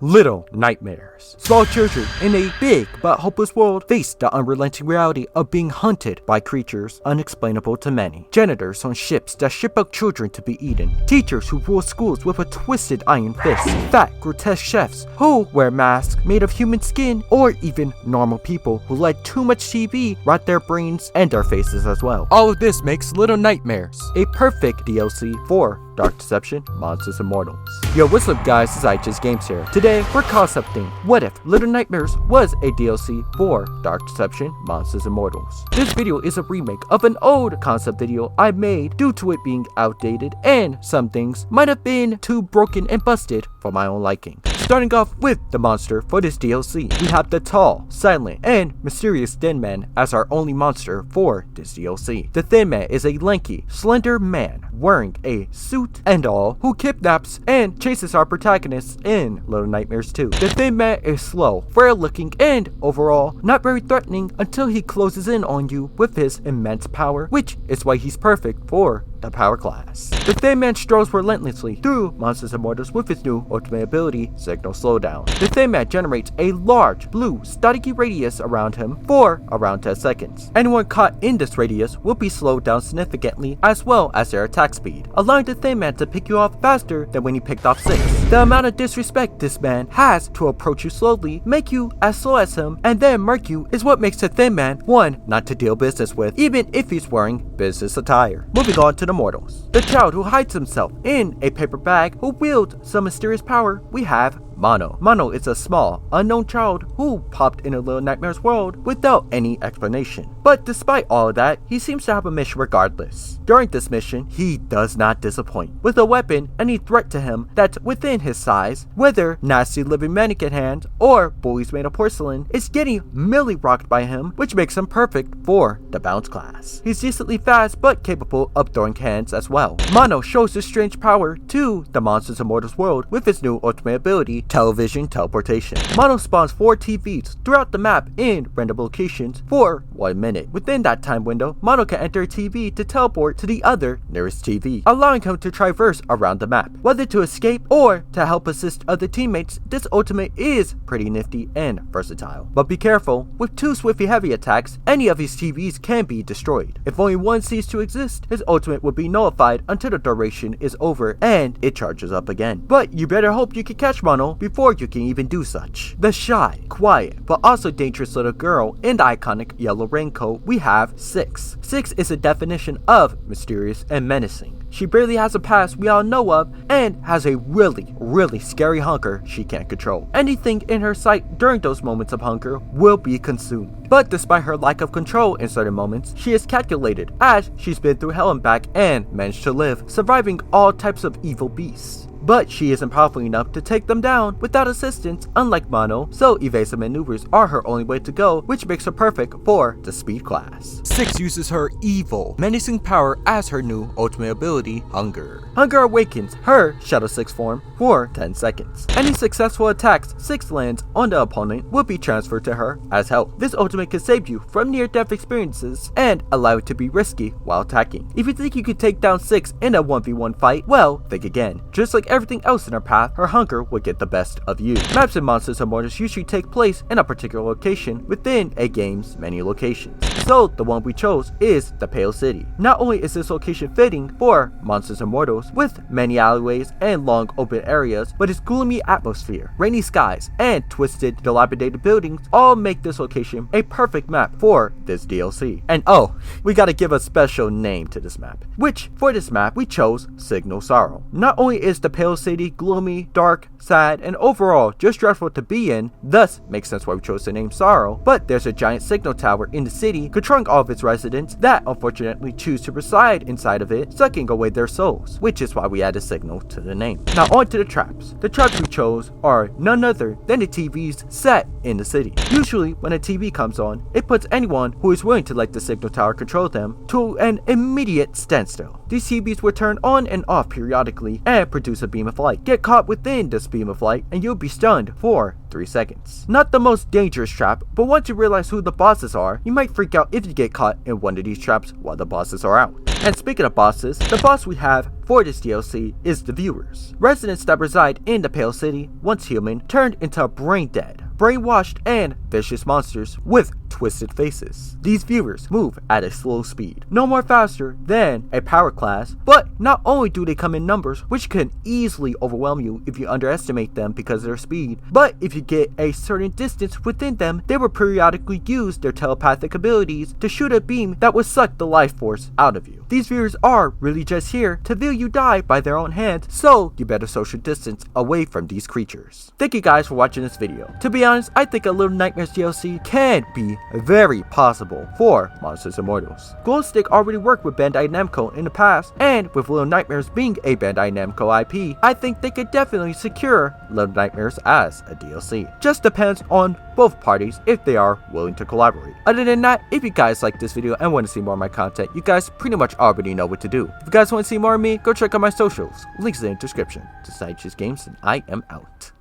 Little nightmares. Small children in a big but hopeless world face the unrelenting reality of being hunted by creatures unexplainable to many. Janitors on ships that ship out children to be eaten. Teachers who rule schools with a twisted iron fist. Fat, grotesque chefs who wear masks made of human skin, or even normal people who let too much TV rot their brains and their faces as well. All of this makes Little Nightmares a perfect DLC for Dark Deception, Monsters and Mortals. Yo, what's up guys, it's IHSGames here. Today, we're concepting what if Little Nightmares was a DLC for Dark Deception, Monsters and Mortals. This video is a remake of an old concept video I made due to it being outdated and some things might have been too broken and busted for my own liking. Starting off with the monster for this DLC, we have the tall, silent, and mysterious Thin Man as our only monster for this DLC. The Thin Man is a lanky, slender man wearing a suit and all who kidnaps and chases our protagonists in Little Nightmares 2. The Thin Man is slow, frail looking, and overall not very threatening until he closes in on you with his immense power, which is why he's perfect for the power class. The Thin Man strolls relentlessly through Monsters and Mortals with his new ultimate ability, Signal Slowdown. The Thin Man generates a large blue staticky radius around him for around 10 seconds. Anyone caught in this radius will be slowed down significantly as well as their attack speed, allowing the Thin Man to pick you off faster than when he picked off 6. The amount of disrespect this man has to approach you slowly, make you as slow as him, and then murk you is what makes the Thin Man one not to deal business with, even if he's wearing business attire. Moving on to the mortals. The child who hides himself in a paper bag who wields some mysterious power, we have Mono. Mono is a small, unknown child who popped in a Little Nightmares world without any explanation. But despite all of that, he seems to have a mission regardless. During this mission, he does not disappoint. With a weapon, any threat to him that's within his size, whether nasty living mannequin hands or bullies made of porcelain, is getting milli rocked by him, which makes him perfect for the bounce class. He's decently fast but capable of throwing hands as well. Mono shows his strange power to the Monsters and Mortals world with his new ultimate ability, Television Teleportation. Mono spawns 4 TVs throughout the map in random locations for 1 minute. Within that time window, Mono can enter a TV to teleport to the other nearest TV, allowing him to traverse around the map. Whether to escape or to help assist other teammates, this ultimate is pretty nifty and versatile. But be careful, with 2 Swiftly heavy attacks, any of his TVs can be destroyed. If only one ceases to exist, his ultimate will be nullified until the duration is over and it charges up again. But you better hope you can catch Mono before you can even do such. The shy, quiet, but also dangerous little girl in the iconic yellow raincoat, we have Six. Six is a definition of mysterious and menacing. She barely has a past we all know of and has a really scary hunger she can't control. Anything in her sight during those moments of hunger will be consumed. But despite her lack of control in certain moments, she is calculated as she's been through hell and back and managed to live, surviving all types of evil beasts. But she isn't powerful enough to take them down without assistance, unlike Mono, so evasive maneuvers are her only way to go, which makes her perfect for the speed class. Six uses her evil, menacing power as her new ultimate ability, Hunger. Hunger awakens her Shadow 6 form for 10 seconds. Any successful attacks Six lands on the opponent will be transferred to her as health. This ultimate can save you from near-death experiences and allow it to be risky while attacking. If you think you could take down Six in a 1v1 fight, well, think again. Just like everything else in her path, her hunger will get the best of you. Maps in Monsters and Mortals usually take place in a particular location within a game's many locations. So the one we chose is the Pale City. Not only is this location fitting for Monsters and Mortals with many alleyways and long open areas, but its gloomy atmosphere, rainy skies, and twisted dilapidated buildings all make this location a perfect map for this DLC. And oh, we gotta give a special name to this map, which for this map we chose Signal Sorrow. Not only is the Pale City gloomy, dark, sad, and overall just dreadful to be in, thus makes sense why we chose the name Sorrow, but there's a giant signal tower in the city controlling all of its residents that unfortunately choose to reside inside of it, sucking away their souls, which is why we added Signal to the name. Now on to the traps. The traps we chose are none other than the TVs set in the city. Usually when a TV comes on, it puts anyone who is willing to let the signal tower control them to an immediate standstill. These TVs will turn on and off periodically and produce a beam of light. Get caught within this beam of light and you'll be stunned for 3 seconds. Not the most dangerous trap, but once you realize who the bosses are, you might freak out if you get caught in one of these traps while the bosses are out. And speaking of bosses, the boss we have for this DLC is the viewers. Residents that reside in the Pale City, once human, turned into brain dead, brainwashed, and vicious monsters with twisted faces. These viewers move at a slow speed, no more faster than a power class, but not only do they come in numbers, which can easily overwhelm you if you underestimate them because of their speed, but if you get a certain distance within them, they will periodically use their telepathic abilities to shoot a beam that will suck the life force out of you. These viewers are really just here to view you die by their own hand, so you better social distance away from these creatures. Thank you guys for watching this video. To be honest, I think a Little Nightmares DLC can be very possible for Monsters Immortals. Glowstick already worked with Bandai Namco in the past, and with Little Nightmares being a Bandai Namco IP, I think they could definitely secure Little Nightmares as a DLC. Just depends on both parties if they are willing to collaborate. Other than that, if you guys like this video and want to see more of my content, you guys pretty much already know what to do. If you guys want to see more of me, go check out my socials. Links in the description. This is IHSGames, and I am out.